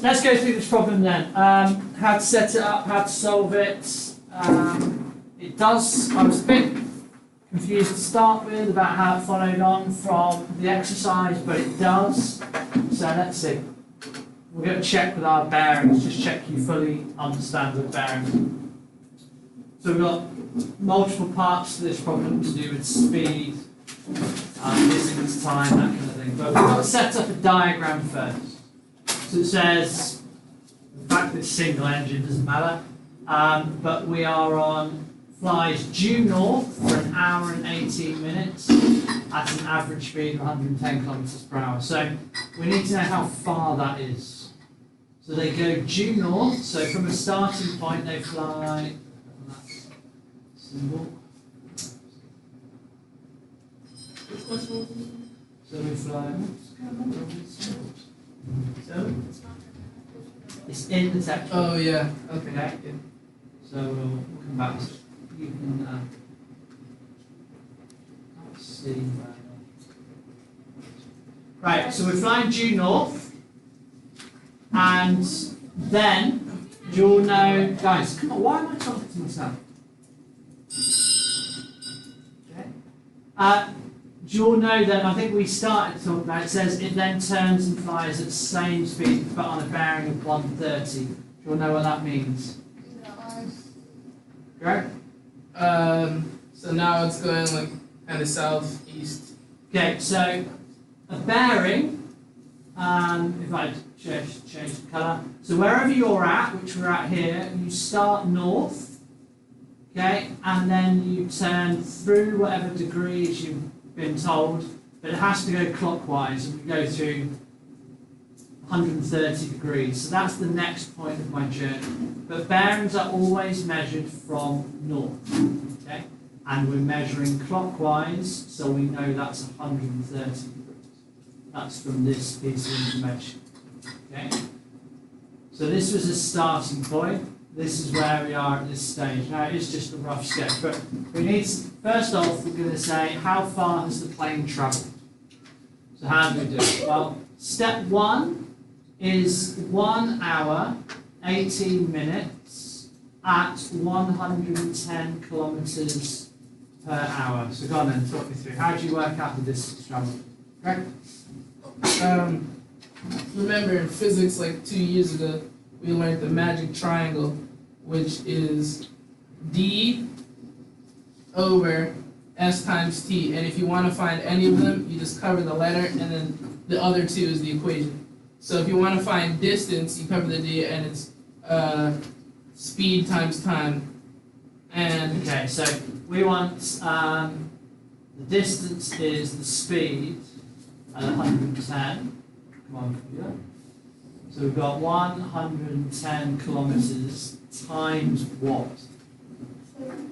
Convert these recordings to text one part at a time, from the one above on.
let's go through this problem then. How to set it up, how to solve it. It does, I was a bit confused to start with about how it followed on from the exercise, but it does. So let's see. We're going to check with our bearings, just check you fully understand the bearings. So we've got multiple parts to this problem to do with speed, distance, time, that kind of thing. But we've got to set up a diagram first. So it says, the fact that it's single engine doesn't matter, but we are on flies due north for an hour and 18 minutes at an average speed of 110 kilometers per hour. So we need to know how far that is. So they go due north, so from a starting point they fly, symbol. So we fly, so it's in the text. Oh yeah, okay. So we'll come back to it. You can see. Right, so we're flying due north, and then you'll know, guys. Come on, why am I talking to myself? Okay. You'll know that I think we started talking about. It says it then turns and flies at the same speed, but on a bearing of 130. You'll know what that means. Correct. So now it's going like kind of southeast. Okay, so a bearing, if I change the colour, so wherever you're at, which we're at here, you start north, okay, and then you turn through whatever degrees you've been told, but it has to go clockwise, and we go through 130 degrees, so that's the next point of my journey. But bearings are always measured from north, okay? And we're measuring clockwise, so we know that's 130 degrees. That's from this piece of information, okay? So this was a starting point. This is where we are at this stage. Now, it's just a rough sketch, but we need to, first off, we're going to say, how far has the plane travelled? So how do we do it? Well, step one is 1 hour, 18 minutes at 110 kilometres per hour. So go on then, talk me through. How do you work out the distance travelled? Correct? Remember in physics like 2 years ago, we learned the magic triangle, which is D over S times T. And if you want to find any of them, you just cover the letter, and then the other two is the equation. So if you want to find distance, you cover the D, and it's speed times time. And okay, so we want the distance is the speed at 110. Come on, computer. So we've got 110 kilometers times what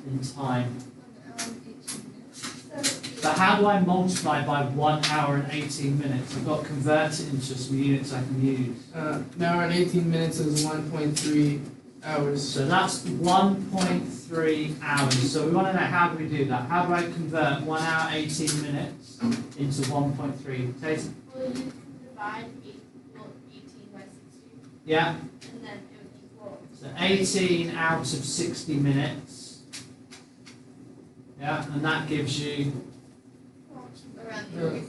in time? But how do I multiply by 1 hour and 18 minutes? I've got to convert it into some units I can use. An hour and 18 minutes is 1.3 hours. So that's 1.3 hours. So we want to know, how do we do that? How do I convert 1 hour 18 minutes into 1.3? Tatum? Well, you can divide 18 by 60. Yeah. And then it would equal. So 18 out of 60 minutes. Yeah, and that gives you Around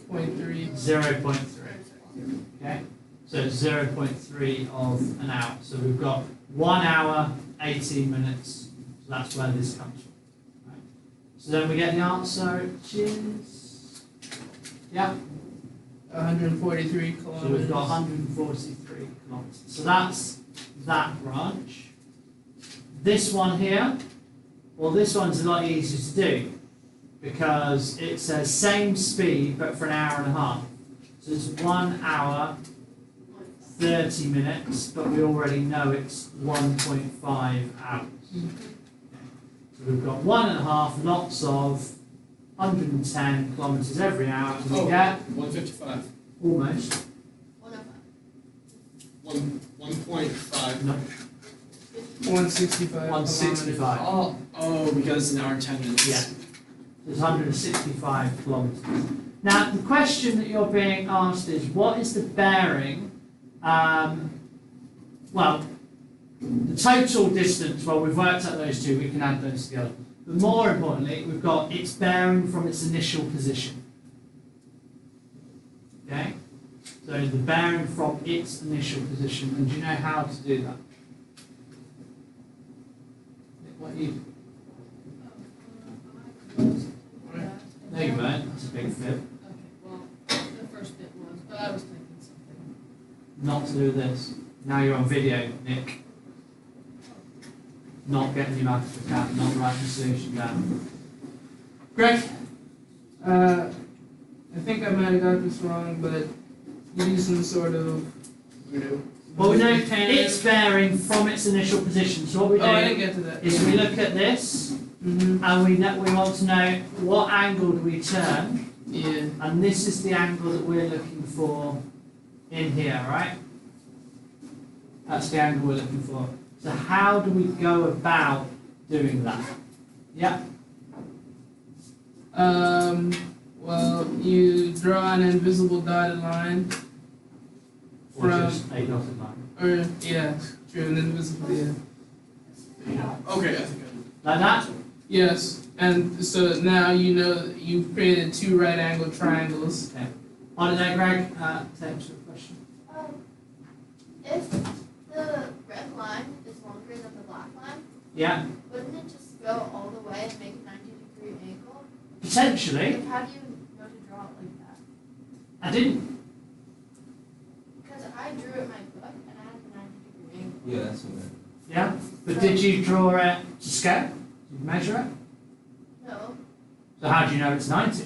0.3. 0.3. Okay, so it's 0.3 of an hour. So we've got 1 hour, 18 minutes. So that's where this comes from. Right? So then we get the answer, which is, yeah. 143 kilometers. So we've got 143 kilometers. So that's that branch. This one here, well, this one's a lot easier to do because it says same speed but for an hour and a half. So it's 1 hour, 30 minutes, but we already know it's 1.5 hours. So we've got 1.5 lots of 110 kilometers every hour, and we get 155. almost 1.5. no, 165. 165. Oh, because it's an hour and 10 minutes. Yeah. There's 165 kilometers. Now, the question that you're being asked is, what is the bearing well, the total distance, well, we've worked out those two, we can add those together. But more importantly, we've got its bearing from its initial position. Okay? So the bearing from its initial position, and do you know how to do that? What you? No, you weren't. That's a big fib. Okay, well, the first bit was, but I was thinking something. Not to do with this. Now you're on video, Nick. Not getting your math to account, not writing the solution down. Greg? I think I might have got this wrong, but using sort of. Well, we know its bearing from its initial position. So what we do I didn't get to that. is we look at this, Mm-hmm. and we want to know what angle do we turn, Yeah. and this is the angle that we're looking for in here, right? That's the angle we're looking for. So how do we go about doing that? Yeah. Well, you draw an invisible dotted line. Or From- just a dotted line. Or, yeah, true, an invisible, yeah. Okay, I think Like that? Yes, and so now you know that you've created two right angled triangles. Okay. On to that, Greg. Thanks for the question. If the red line is longer than the black line, Yeah. wouldn't it just go all the way and make a 90-degree angle? Potentially. Like, how do you know to draw it like that? I didn't. Because I drew it in my book and I had the 90-degree angle. Yeah, that's what Yeah. But did you draw it to scale? Did you measure it? No. So how do you know it's 90?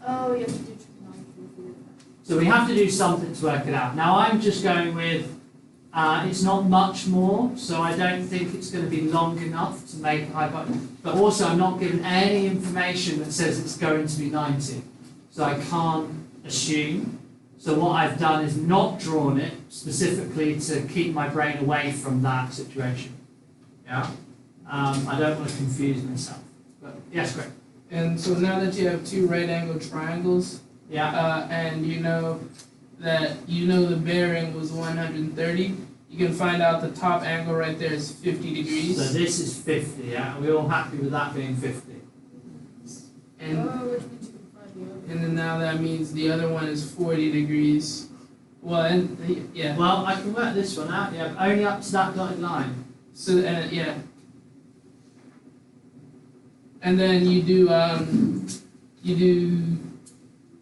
Oh, you have to do trigonometry to figure it out. So we have to do something to work it out. Now I'm just going with, it's not much more, so I don't think it's going to be long enough to make a hypotenuse. But also I'm not given any information that says it's going to be 90. So I can't assume. So what I've done is not drawn it specifically to keep my brain away from that situation. Yeah? I don't want to confuse myself. But yes, Greg. And so now that you have two right angled triangles, Yeah. and you know that the bearing was 130, you can find out the top angle right there is 50 degrees. So this is 50, yeah? Are we all happy with that being 50? And Which means you can find the other. and then now that means the other one is 40 degrees. Well, and yeah. Well, I can work this one out, yeah, but only up to that dotted line. So yeah. And then you do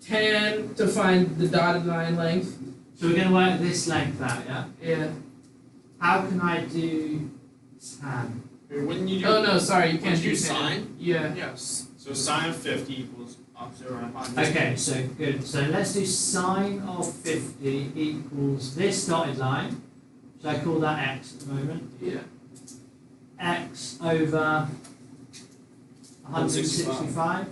10 to find the dotted line length. So we're going to work this length out, yeah? Yeah. How can I do tan? when you do. Oh no, sorry, you When can't you do do 10. sine? Yeah. Yes. So sine of 50 equals opposite or hypotenuse. Okay, so good. So let's do sine of 50 equals this dotted line. Should I call that x at the moment? Yeah. X over 165.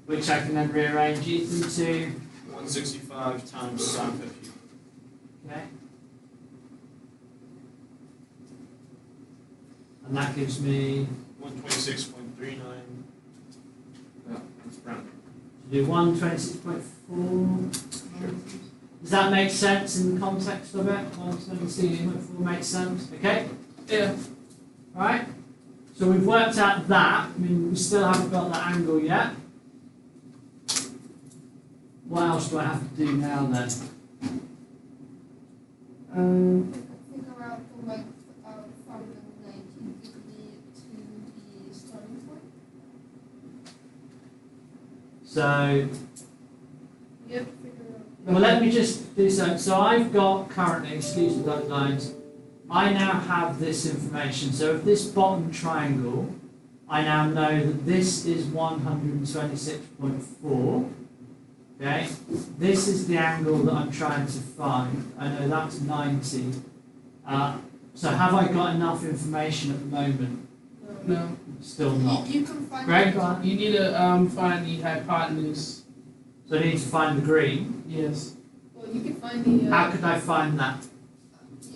Which I can then rearrange equal to, 165 times sine 50. okay? And that gives me, 126.39. Yeah, that's round. to do 126.4. Does that make sense in the context of it? 126.4 makes sense, okay? Yeah. Right? So we've worked out that. I mean, we still haven't got that angle yet. What else do I have to do now then? Figure out the length from the 19 degree to the starting point. So, You have to figure out. well, let me just do so. So I've got currently, excuse the dotted lines, I now have this information. So of this bottom triangle, I now know that this is 126.4. Okay, this is the angle that I'm trying to find. I know that's 90. So have I got enough information at the moment? No. Still not. You can find Greg? You need to find the hypotenuse. So I need to find the green. Yes. Well, you can find the. How could I find that? It's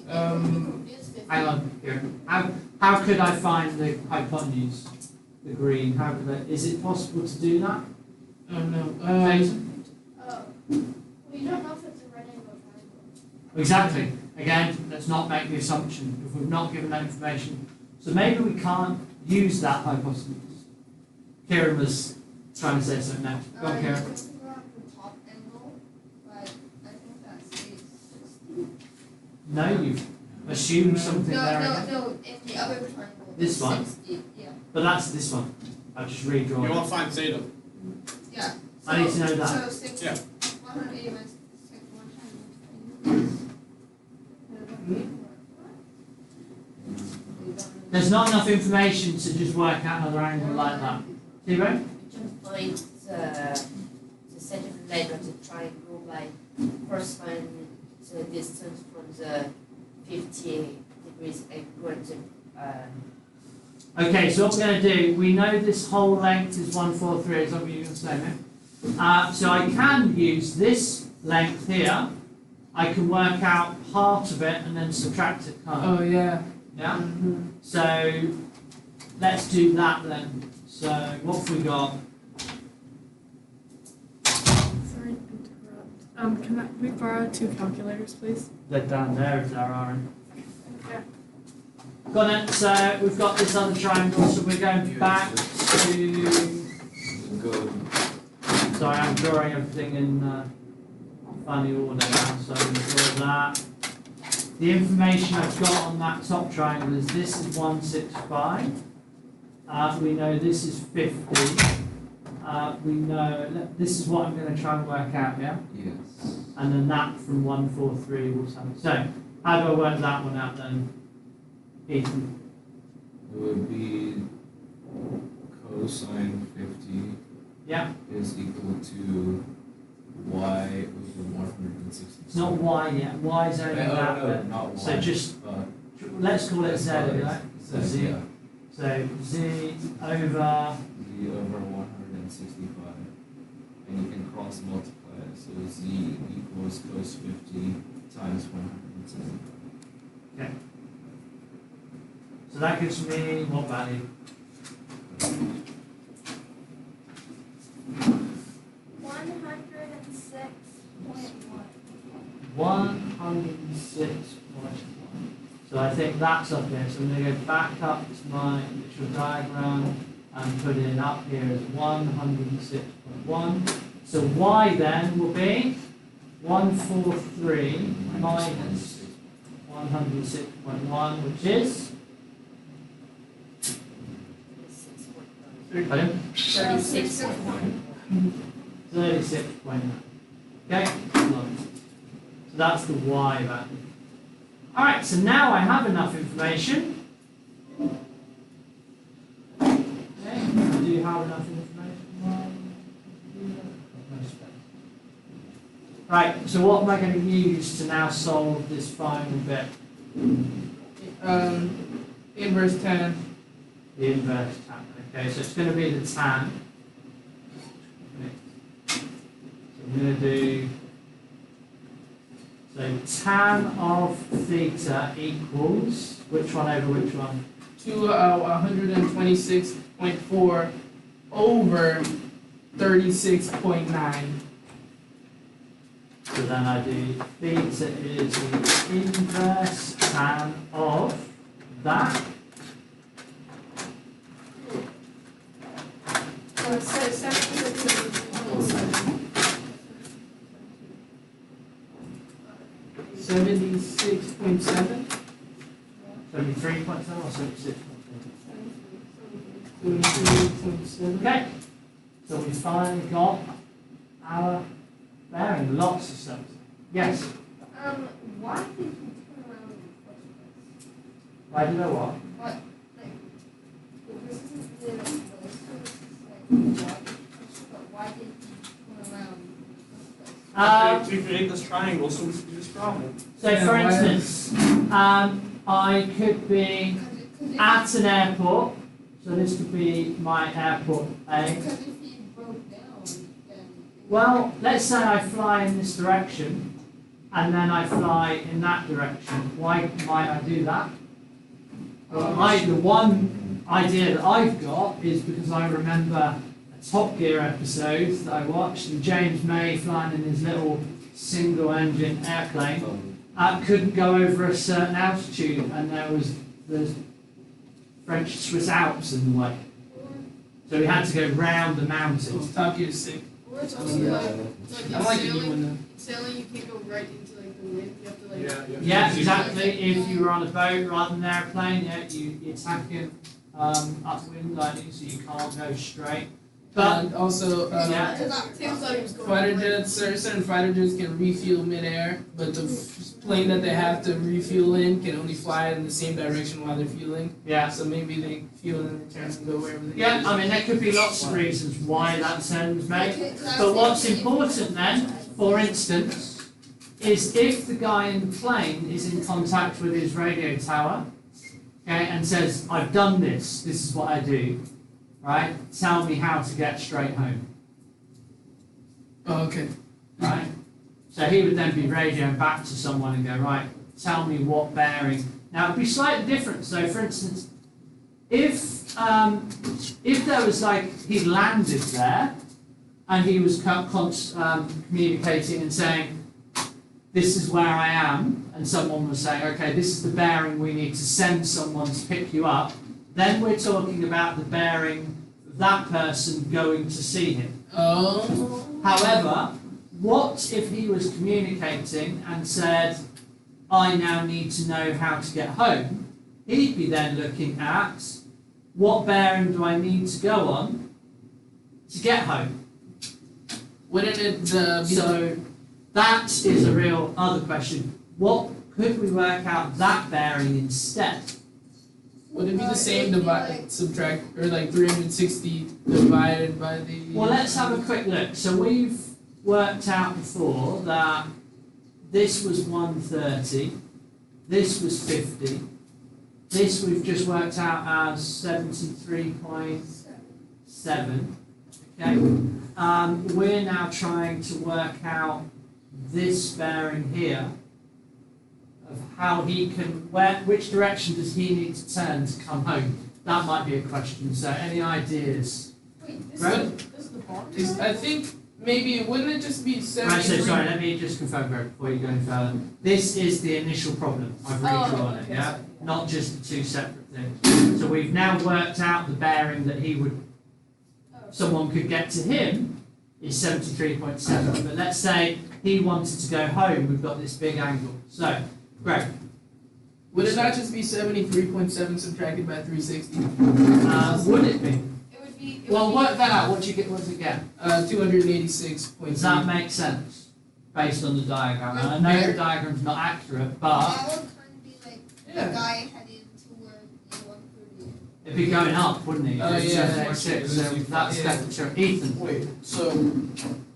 50. Hang on, here. How could I find the hypotenuse? The green? How could I? Is it possible to do that? Oh no. Hazen? Oh. Well, you don't know if it's a right angle triangle. Exactly. Again, let's not make the assumption if we've not given that information. So maybe we can't use that hypothesis. Kieran was trying to say something next. Go on, You Kieran. can figure out the top angle, but I think that's 860. No, you've assumed something No, there no, again. no, in the other triangle. This it's one? 60, yeah. But that's this one. I've just You redrawn want it. to find zeta. Yeah. I need to know that. So 6, Yeah. 180 minus 6, 120. There's not enough information to just work out another angle like that. T-Bone? You can find the center of the leg of the triangle by first find the distance from the 58 degrees angle and the Okay, so what we're going to do, we know this whole length is 143, is that what you're going to say, mate? So I can use this length here, I can work out part of it and then subtract it, can't I? Oh, yeah. Yeah? Mhm. So let's do that then. So what have we got? Sorry to interrupt. Can we borrow 2 calculators, please? They're down there if there aren't. Okay. Got it. So we've got this other triangle, so we're going back to. Sorry, I'm drawing everything in funny order now, so I'm going to draw that. The information I've got on that top triangle is this is 165. We know this is 50. We know this is what I'm going to try and work out, yeah? Yes. And then that from 143 will tell me. So, how do I work that one out then, Ethan? It would be cosine 50 Yeah, is equal to y over 160. it's not y yet. Y is only that no, bit. not y. So just, let's call it z, if you like. So z. Yeah. So z over, Z over 165. And you can cross multiply it. So z equals cos 50 times 165. okay. So that gives me what value? 106.1. So I think that's up here. So I'm going to go back up to my literal diagram and put it up here as 106.1. So y then will be 143 minus 106.1, which is 36.9. 36.9. Okay, so that's the y value. Alright, so now I have enough information. Okay, I do have enough information. Right, so what am I going to use to now solve this final bit? Inverse tan. The inverse tan. Okay, so it's going to be the tan. So I'm going to do, so tan of theta equals, which one over which one? To 126.4 over 36.9. So then I do theta is the inverse tan of that. So it's 76.7. 73.7 or 76.7? 73.7. Okay, so we finally got our bearing, lots of stuff. Yes, Why did you turn around in the first place? why did I what? What, like, this isn't the service, but why did you turn around in the first place? To create this triangle so we can do this problem. So Yeah, for why- instance, I could be at an airport, so this could be my airport A. Because if you broke down, then. Well, let's say I fly in this direction, and then I fly in that direction. Why might I do that? Well, the one idea that I've got is because I remember a Top Gear episode that I watched, and James May flying in his little single-engine airplane couldn't go over a certain altitude, and there was the French Swiss Alps in the way, so he had to go round the mountain. Top Gear is sick. Or it's also Yeah. like I like the new one though. sailing, you can't go right into like the wind. You have to like. Yeah, exactly. If you were on a boat rather than an airplane, yeah, you're attacking upwind, aren't you? So you can't go straight. But And also, yeah. Tim thought he was going fighter right. jets, certain fighter jets can refuel midair, but the plane that they have to refuel in can only fly in the same direction while they're fueling. Yeah. So maybe they fuel in return and go wherever they Yeah, need. I mean, there could be lots of reasons why that turn was made. But what's important then, for instance, is if the guy in the plane is in contact with his radio tower, okay, and says, I've done this, this is what I do, right? Tell me how to get straight home, Oh, okay. right? So he would then be radioing back to someone and go, right, tell me what bearing. Now, it'd be slightly different. So, for instance, if there was like, he landed there, and he was communicating and saying, this is where I am, and someone was saying, okay, this is the bearing we need to send someone to pick you up, then we're talking about the bearing of that person going to see him. Oh. However, what if he was communicating and said, I now need to know how to get home? He'd be then looking at, what bearing do I need to go on to get home? Wouldn't it be So that is a real other question. What could we work out that bearing instead? would it be the It same would be divide like- subtract or like 360 divided by the Well, let's have a quick look. So we've worked out before that this was 130, this was 50, this we've just worked out as 73.7. Okay. We're now trying to work out this bearing here of how he can, which direction does he need to turn to come home? That might be a question. So any ideas? Wait, Right. this is the bottom. I think maybe wouldn't it just be Right, 73? so sorry, let me just confirm Greg, before you go any further. This is the initial problem. I've redrawn it, okay, yeah? sorry. Not just the two separate things. So we've now worked out the bearing that he would, someone could get to him is 73.7. But let's say he wanted to go home, we've got this big angle. So, Greg, Would it not just be 73.7 subtracted by 360? would it be? It would be. It Well, would work that out. What do you get? What does it get? 286.3. Does that make sense? Based on the diagram. And I know the diagram's not accurate, but That would kind of be like Yeah. the guy heading toward the 130. it'd be going up, wouldn't it? Oh, yeah. 246, so that's Yeah. definitely true. Ethan. Wait, so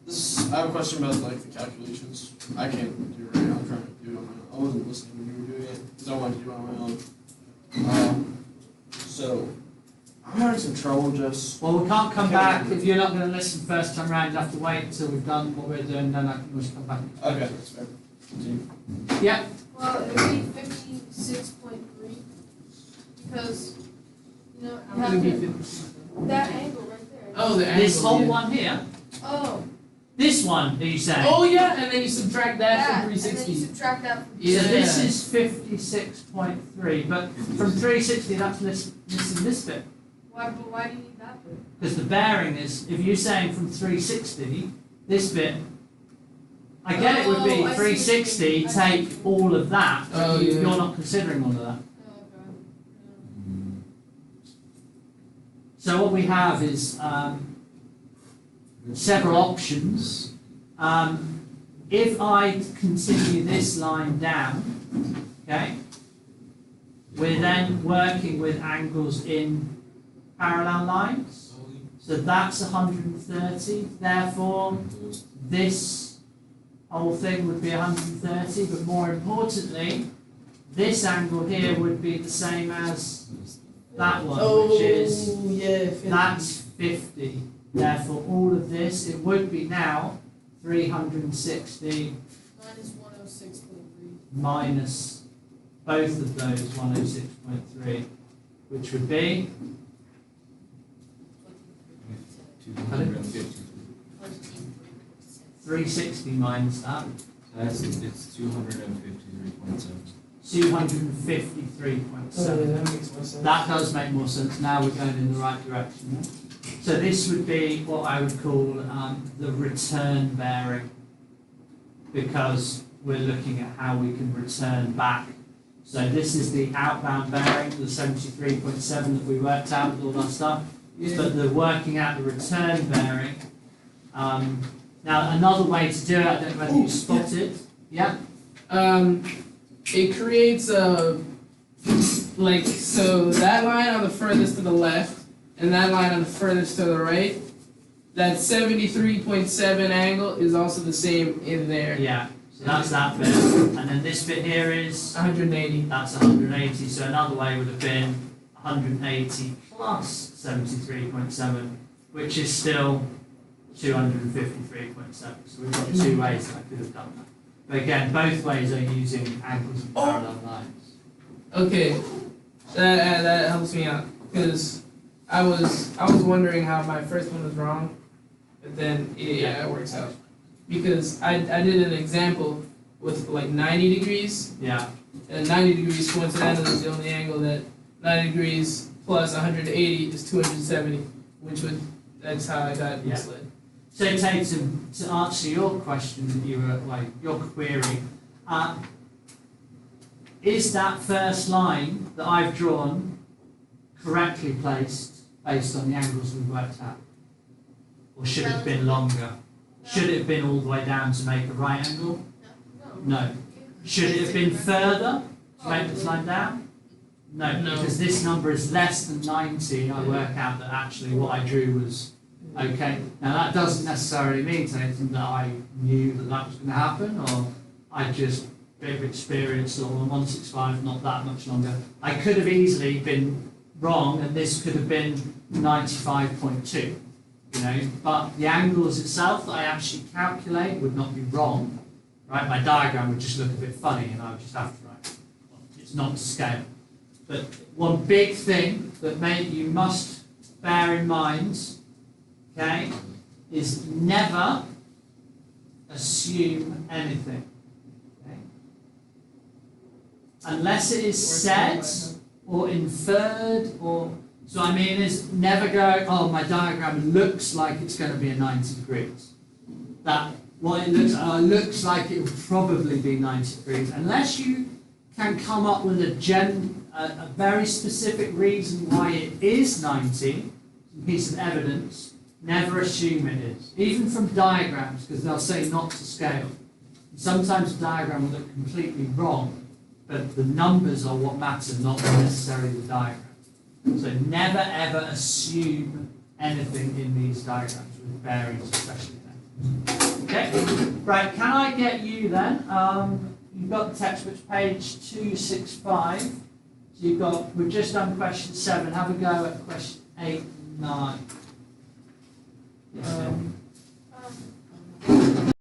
this I have a question about like the calculations. I can't do it right now. I'm trying to do it on my own. I wasn't listening when you were doing it because I wanted to do it on my own. So I'm having some trouble just. Well, we can't come back if you're not going to listen first time round. You have to wait until we've done what we're doing, then I can always come back. Okay, that's fair. Continue. Yeah. Well, it would be 56.3 because you know I'm you gonna have be to, 50. that angle right there. Oh, the angle. This whole yeah. one here. Oh, This one, are you saying? Oh yeah, and then you subtract that that, from and then you 360. subtract that from. Yeah. So this is 56.3, but from 360 that's missing this bit. Why? But why do you need that bit? Because the bearing is, if you're saying from 360, this bit, I get it would Oh, I be see what you 360, mean. I see. take all of that, but Oh, yeah. you're not considering all of that. Oh god. So what we have is several options. If I continue this line down, okay, we're then working with angles in parallel lines. So that's 130, therefore this whole thing would be 130, but more importantly, this angle here would be the same as that one, which is, yeah, 50. that's 50. Therefore, all of this, it would be now 360 Minus 106.3. minus both of those 106.3, which would be 253. 360 minus that. It's 253.7. 253.7. that makes more sense. That does make more sense. Now we're going in the right direction. Yeah? So this would be what I would call the return bearing, because we're looking at how we can return back. So this is the outbound bearing, the 73.7 that we worked out with all that stuff. But the working out the return bearing. Now another way to do it, I don't know whether you spotted. Yeah. It creates a so that line on the furthest to the left and that line on the furthest to the right, that 73.7 angle is also the same in there. Yeah. So that's that bit, and then this bit here is 180. that's 180. So another way would have been 180 plus 73.7, which is still 253.7. So we've got two ways that I could have done that. But again, both ways are using angles and parallel lines. Okay, that helps me out because I was wondering how my first one was wrong, but then yeah, it works out because I did an example with like 90 degrees, Yeah. and 90 degrees coincidentally is the only angle that 90 degrees plus 180 is 270, that's how I got Yeah. misled. So Tate, to answer your question that you were your query, is that first line that I've drawn correctly placed based on the angles we've worked out? Or should it have been longer? Should it have been all the way down to make a right angle? No. Should it have been further to make this line down? No, because this number is less than 90. I work out that actually what I drew was okay. Now that doesn't necessarily mean anything that I knew that was going to happen, or I just bit of experience, or 165, not that much longer. I could have easily been wrong, and this could have been 95.2. You know, but the angles itself that I actually calculate would not be wrong, right? My diagram would just look a bit funny, and I would just have to write, well, it's not to scale. But one big thing that you must bear in mind, okay, is never assume anything, okay? Unless it is said or inferred, or so I mean is never go, oh, my diagram looks like it's going to be a 90 degrees. That what it looks like it will probably be 90 degrees. Unless you can come up with a very specific reason why it is 90, some piece of evidence, never assume it is. Even from diagrams, because they'll say not to scale. Sometimes a diagram will look completely wrong, but the numbers are what matter, not necessarily the diagram. So never ever assume anything in these diagrams with bearings, especially then. Okay, right, can I get you then, you've got the textbook page 265, so we've just done question 7, have a go at question 8 and 9. Yes,